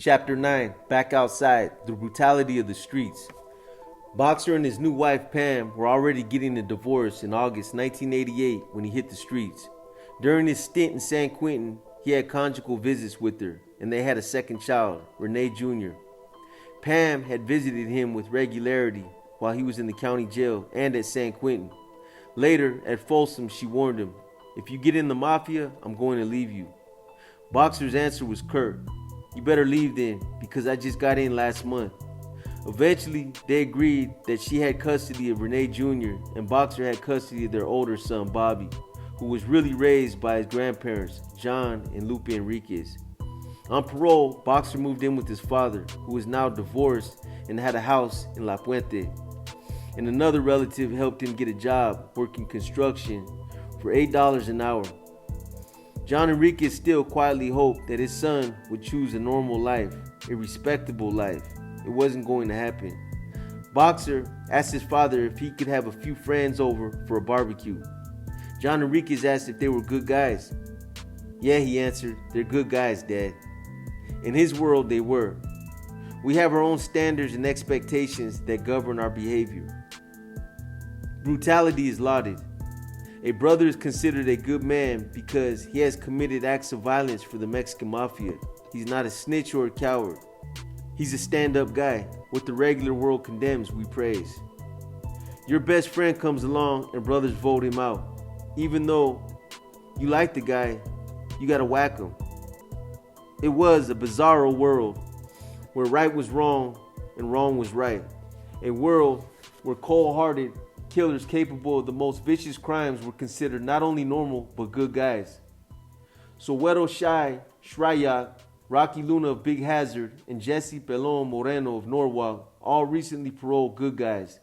Chapter 9, Back Outside, The Brutality of the Streets. Boxer and his new wife Pam were already getting a divorce in August 1988 when he hit the streets. During his stint in San Quentin, he had conjugal visits with her, and they had a second child, Renee Jr. Pam had visited him with regularity while he was in the county jail and at San Quentin. Later, at Folsom, she warned him, "If you get in the mafia, I'm going to leave you." Boxer's answer was curt. "You better leave then, because I just got in last month." Eventually, they agreed that she had custody of Renee Jr. and Boxer had custody of their older son, Bobby, who was really raised by his grandparents, John and Lupe Enriquez. On parole, Boxer moved in with his father, who was now divorced and had a house in La Puente. And another relative helped him get a job working construction for $8 an hour. John Enriquez still quietly hoped that his son would choose a normal life, a respectable life. It wasn't going to happen. Boxer asked his father if he could have a few friends over for a barbecue. John Enriquez asked if they were good guys. "Yeah," he answered, "they're good guys, Dad." In his world, they were. We have our own standards and expectations that govern our behavior. Brutality is lauded. A brother is considered a good man because he has committed acts of violence for the Mexican mafia. He's not a snitch or a coward. He's a stand-up guy. What the regular world condemns, we praise. Your best friend comes along and brothers vote him out. Even though you like the guy, you gotta whack him. It was a bizarro world where right was wrong and wrong was right. A world where cold-hearted killers capable of the most vicious crimes were considered not only normal but good guys. Soweto Shy, Shryak, Rocky Luna of Big Hazard, and Jesse Pelon Moreno of Norwalk, all recently paroled good guys,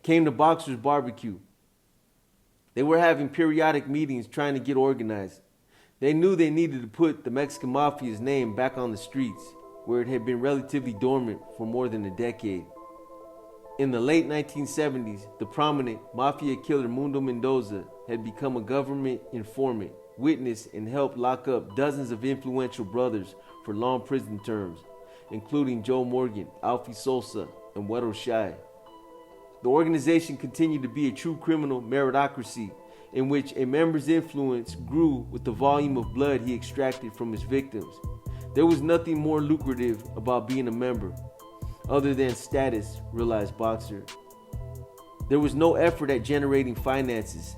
came to Boxer's barbecue. They were having periodic meetings trying to get organized. They knew they needed to put the Mexican Mafia's name back on the streets, where it had been relatively dormant for more than a decade. In the late 1970s, the prominent mafia killer Mundo Mendoza had become a government informant, witness, and helped lock up dozens of influential brothers for long prison terms, including Joe Morgan, Alfie Sosa, and Wedo Shy. The organization continued to be a true criminal meritocracy in which a member's influence grew with the volume of blood he extracted from his victims. There was nothing more lucrative about being a member, other than status, realized Boxer. There was no effort at generating finances,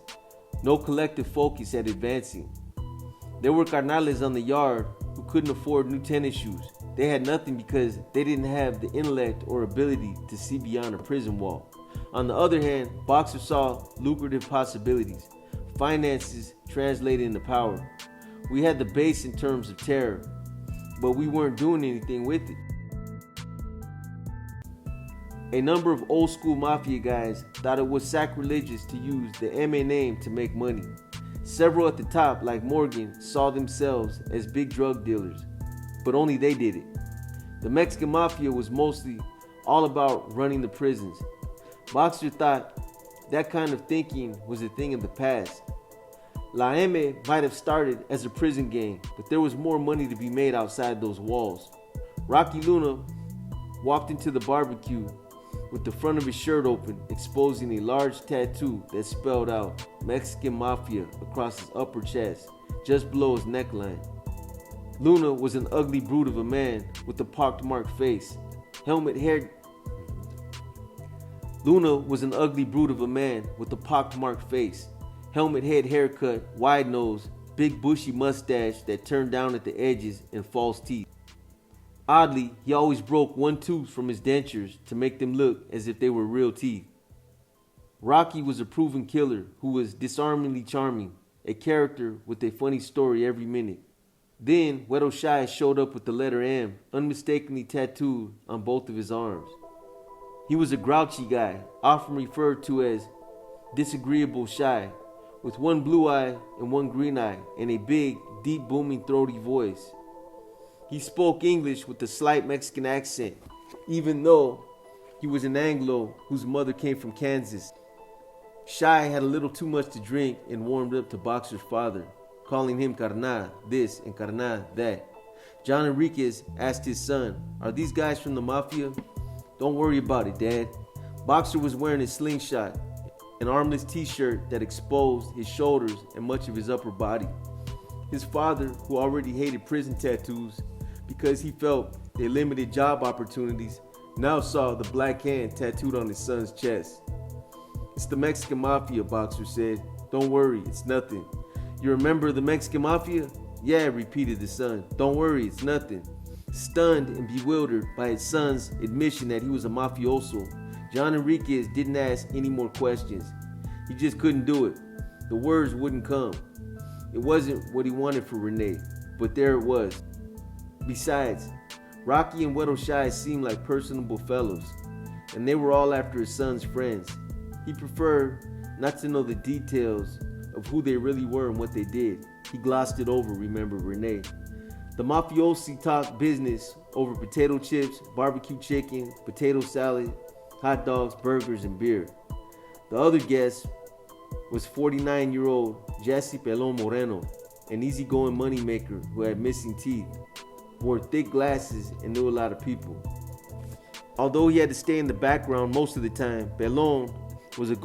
no collective focus at advancing. There were carnales on the yard who couldn't afford new tennis shoes. They had nothing because they didn't have the intellect or ability to see beyond a prison wall. On the other hand, Boxer saw lucrative possibilities. Finances translated into power. We had the base in terms of terror, but we weren't doing anything with it. A number of old school mafia guys thought it was sacrilegious to use the MA name to make money. Several at the top, like Morgan, saw themselves as big drug dealers, but only they did it. The Mexican mafia was mostly all about running the prisons. Boxer thought that kind of thinking was a thing of the past. La M might have started as a prison gang, but there was more money to be made outside those walls. Rocky Luna walked into the barbecue with the front of his shirt open, exposing a large tattoo that spelled out Mexican Mafia across his upper chest, just below his neckline. Luna was an ugly brute of a man with a pockmarked face, Luna was an ugly brute of a man with a pockmarked face, helmet head haircut, wide nose, big bushy mustache that turned down at the edges, and false teeth. Oddly, he always broke one tooth from his dentures to make them look as if they were real teeth. Rocky was a proven killer who was disarmingly charming, a character with a funny story every minute. Then, Wedo Shy showed up with the letter M, unmistakably tattooed on both of his arms. He was a grouchy guy, often referred to as Disagreeable Shy, with one blue eye and one green eye, and a big, deep booming throaty voice. He spoke English with a slight Mexican accent, even though he was an Anglo whose mother came from Kansas. Shy had a little too much to drink and warmed up to Boxer's father, calling him carnal this and carnal that. John Enriquez asked his son, "Are these guys from the mafia?" "Don't worry about it, Dad." Boxer was wearing a slingshot, an armless t-shirt that exposed his shoulders and much of his upper body. His father, who already hated prison tattoos because he felt they limited job opportunities, now saw the black hand tattooed on his son's chest. "It's the Mexican Mafia," Boxer said. "Don't worry, it's nothing." "You remember the Mexican Mafia?" "Yeah," repeated the son. "Don't worry, it's nothing." Stunned and bewildered by his son's admission that he was a mafioso, John Enriquez didn't ask any more questions. He just couldn't do it. The words wouldn't come. It wasn't what he wanted for Renee, but there it was. Besides, Rocky and Weddle Shy seemed like personable fellows, and they were all after his son's friends. He preferred not to know the details of who they really were and what they did. He glossed it over, remembered Renee. The mafiosi talked business over potato chips, barbecue chicken, potato salad, hot dogs, burgers, and beer. The other guest was 49-year-old Jesse Pelon Moreno, an easygoing moneymaker who had missing teeth, wore thick glasses, and knew a lot of people. Although he had to stay in the background most of the time, Pelon was a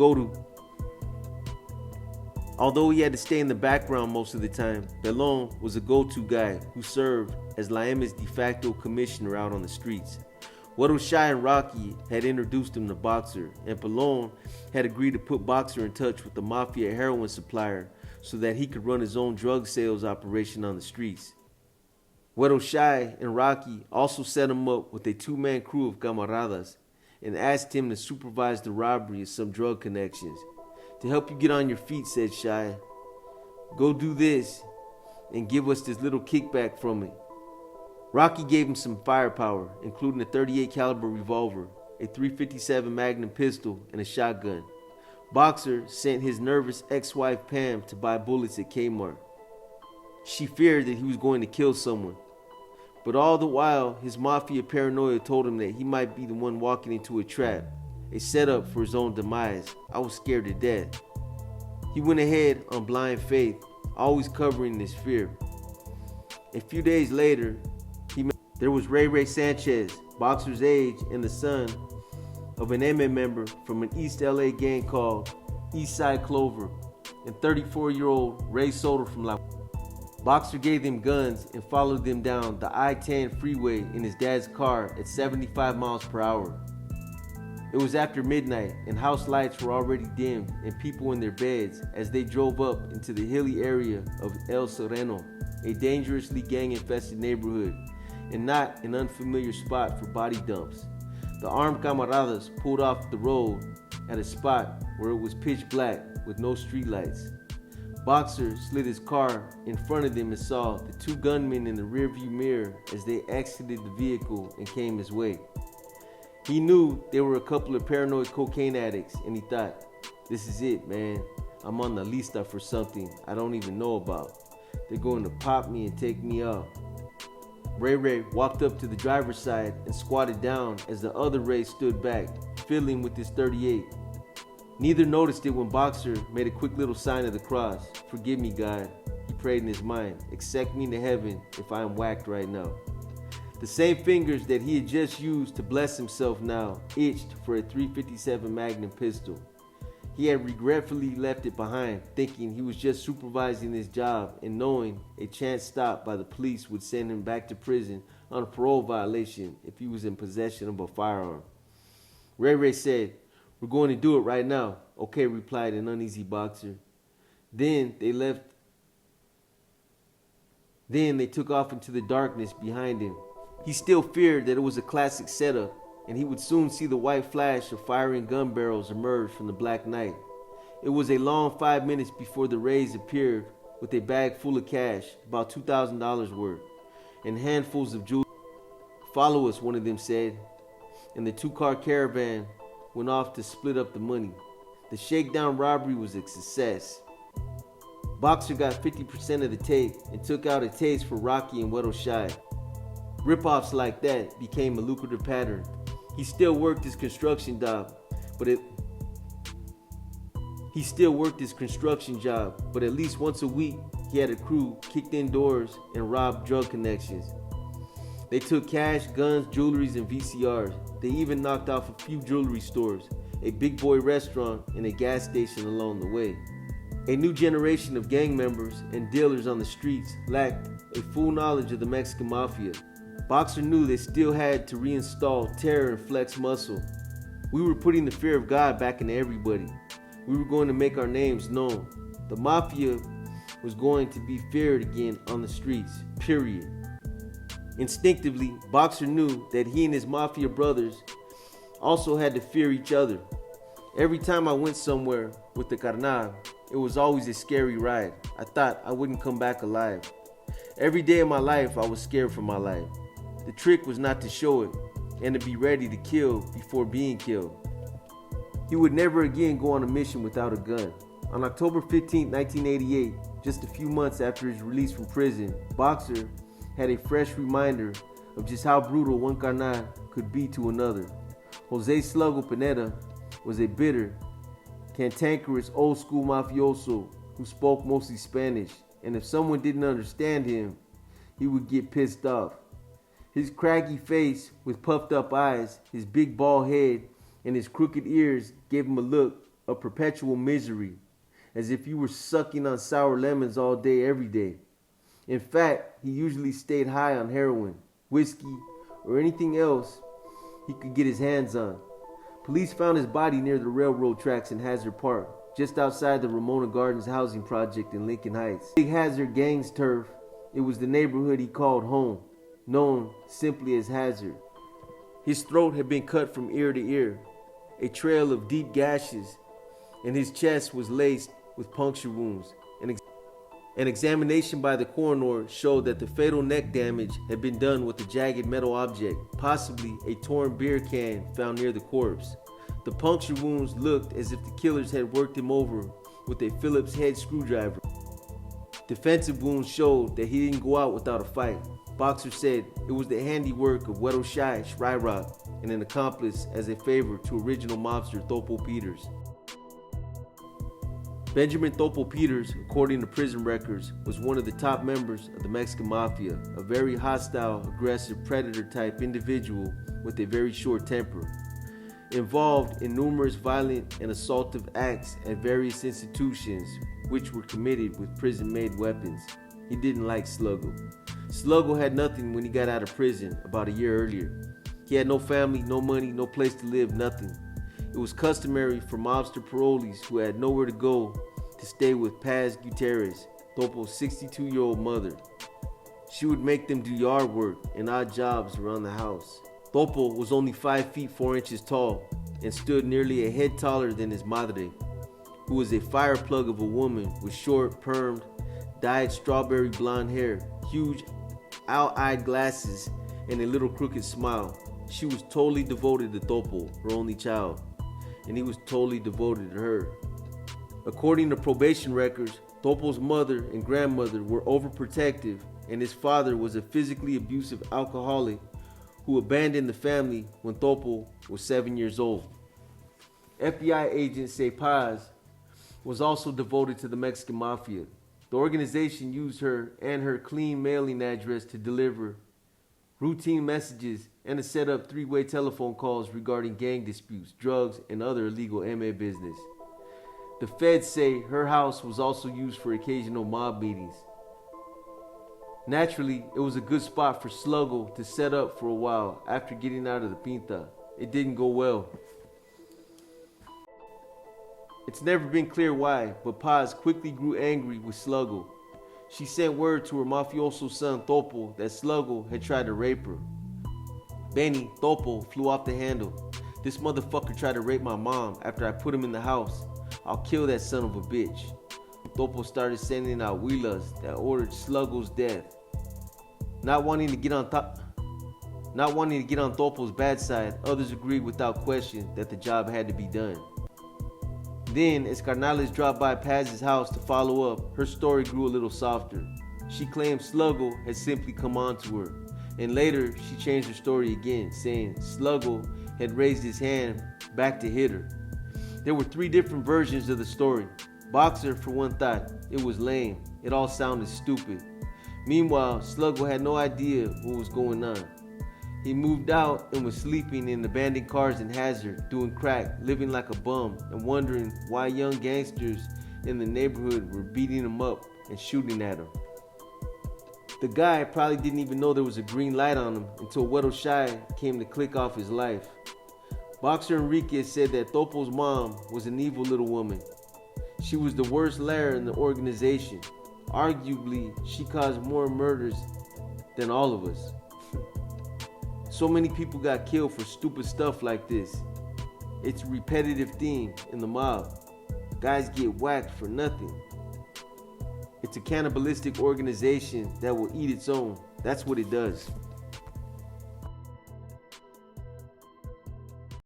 go-to guy who served as La M's de facto commissioner out on the streets. Weddle Shy and Rocky had introduced him to Boxer, and Pelon had agreed to put Boxer in touch with the mafia heroin supplier so that he could run his own drug sales operation on the streets. Weddle Shy and Rocky also set him up with a two-man crew of camaradas and asked him to supervise the robbery of some drug connections. "To help you get on your feet," said Shy, "go do this and give us this little kickback from it." Rocky gave him some firepower, including a .38 caliber revolver, a .357 Magnum pistol, and a shotgun. Boxer sent his nervous ex-wife Pam to buy bullets at Kmart. She feared that he was going to kill someone, but all the while his mafia paranoia told him that he might be the one walking into a trap, a setup for his own demise. "I was scared to death." He went ahead on blind faith, always covering his fear. A few days later, there was Ray Sanchez, Boxer's age and the son of an M member from an East LA gang called Eastside Clover, and 34-year-old Ray Soto from La. Boxer gave them guns and followed them down the I-10 freeway in his dad's car at 75 miles per hour. It was after midnight and house lights were already dimmed and people in their beds as they drove up into the hilly area of El Sereno, a dangerously gang-infested neighborhood and not an unfamiliar spot for body dumps. The armed camaradas pulled off the road at a spot where it was pitch black with no streetlights. Boxer slid his car in front of them and saw the two gunmen in the rearview mirror as they exited the vehicle and came his way. He knew they were a couple of paranoid cocaine addicts, and he thought, "This is it, man. I'm on the lista for something I don't even know about. They're going to pop me and take me out." Ray walked up to the driver's side and squatted down as the other Ray stood back, fiddling with his .38. Neither noticed it when Boxer made a quick little sign of the cross. "Forgive me, God," he prayed in his mind. "Accept me into heaven if I am whacked right now." The same fingers that he had just used to bless himself now itched for a .357 Magnum pistol. He had regretfully left it behind, thinking he was just supervising his job and knowing a chance stop by the police would send him back to prison on a parole violation if he was in possession of a firearm. Ray said, "We're going to do it right now." "Okay," replied an uneasy Boxer. Then they took off into the darkness behind him. He still feared that it was a classic setup, and he would soon see the white flash of firing gun barrels emerge from the black night. It was a long 5 minutes before the Rays appeared with a bag full of cash, about $2,000 worth, and handfuls of jewelry. "Follow us," one of them said, and the two-car caravan went off to split up the money. The shakedown robbery was a success. Boxer got 50% of the take and took out a taste for Rocky and Weddle Shy. Rip-offs like that became a lucrative pattern. He still worked his construction job, but at least once a week he had a crew kicked indoors and robbed drug connections. They took cash, guns, jewelries, and VCRs. They even knocked off a few jewelry stores, a big boy restaurant, and a gas station along the way. A new generation of gang members and dealers on the streets lacked a full knowledge of the Mexican Mafia. Boxer knew they still had to reinstall terror and flex muscle. We were putting the fear of God back into everybody. We were going to make our names known. The Mafia was going to be feared again on the streets, period. Instinctively, Boxer knew that he and his Mafia brothers also had to fear each other. Every time I went somewhere with the carnal, it was always a scary ride. I thought I wouldn't come back alive. Every day of my life, I was scared for my life. The trick was not to show it and to be ready to kill before being killed. He would never again go on a mission without a gun. On October 15, 1988, just a few months after his release from prison, Boxer had a fresh reminder of just how brutal one carnal could be to another. Jose Slugo Panetta was a bitter, cantankerous old-school mafioso who spoke mostly Spanish, and if someone didn't understand him, he would get pissed off. His craggy face with puffed up eyes, his big bald head, and his crooked ears gave him a look of perpetual misery, as if you were sucking on sour lemons all day, every day. In fact, he usually stayed high on heroin, whiskey, or anything else he could get his hands on. Police found his body near the railroad tracks in Hazard Park, just outside the Ramona Gardens housing project in Lincoln Heights. Big Hazard gang's turf, it was the neighborhood he called home, known simply as Hazard. His throat had been cut from ear to ear, a trail of deep gashes, and his chest was laced with puncture wounds. An examination by the coroner showed that the fatal neck damage had been done with a jagged metal object, possibly a torn beer can found near the corpse. The puncture wounds looked as if the killers had worked him over with a Phillips head screwdriver. Defensive wounds showed that he didn't go out without a fight. Boxer said it was the handiwork of Wedo Shai Shryrock and an accomplice as a favor to original mobster Topo Peters. Benjamin Topo Peters, according to prison records, was one of the top members of the Mexican Mafia, a very hostile, aggressive, predator-type individual with a very short temper. Involved in numerous violent and assaultive acts at various institutions which were committed with prison-made weapons. He didn't like Slugo. Slugo had nothing when he got out of prison about a year earlier. He had no family, no money, no place to live, nothing. It was customary for mobster parolees who had nowhere to go to stay with Paz Gutierrez, Topo's 62-year-old mother. She would make them do yard work and odd jobs around the house. Topo was only 5 feet 4 inches tall and stood nearly a head taller than his madre, who was a fire plug of a woman with short, permed, dyed strawberry blonde hair, huge owl-eyed glasses, and a little crooked smile. She was totally devoted to Topo, her only child, and he was totally devoted to her. According to probation records, Topo's mother and grandmother were overprotective, and his father was a physically abusive alcoholic who abandoned the family when Topo was 7 years old. FBI agent say Paz was also devoted to the Mexican Mafia. The organization used her and her clean mailing address to deliver routine messages and to set up three-way telephone calls regarding gang disputes, drugs, and other illegal MA business. The feds say her house was also used for occasional mob meetings. Naturally, it was a good spot for Slugo to set up for a while after getting out of the Pinta. It didn't go well. It's never been clear why, but Paz quickly grew angry with Slugo. She sent word to her mafioso son Topo that Slugo had tried to rape her. Benny, Topo, flew off the handle. This motherfucker tried to rape my mom after I put him in the house. I'll kill that son of a bitch. Topo started sending out huilas that ordered Slugo's death. Not wanting to get on Topo's bad side, others agreed without question that the job had to be done. Then, as Carnales dropped by Paz's house to follow up, her story grew a little softer. She claimed Slugo had simply come on to her, and later she changed her story again, saying Slugo had raised his hand back to hit her. There were 3 different versions of the story. Boxer, for one, thought it was lame. It all sounded stupid. Meanwhile, Slugo had no idea what was going on. He moved out and was sleeping in abandoned cars in Hazard, doing crack, living like a bum, and wondering why young gangsters in the neighborhood were beating him up and shooting at him. The guy probably didn't even know there was a green light on him until Weddle Shy came to click off his life. Boxer Enriquez said that Topo's mom was an evil little woman. She was the worst liar in the organization. Arguably, she caused more murders than all of us. So many people got killed for stupid stuff like this. It's a repetitive theme in the mob. Guys get whacked for nothing. It's a cannibalistic organization that will eat its own. That's what it does.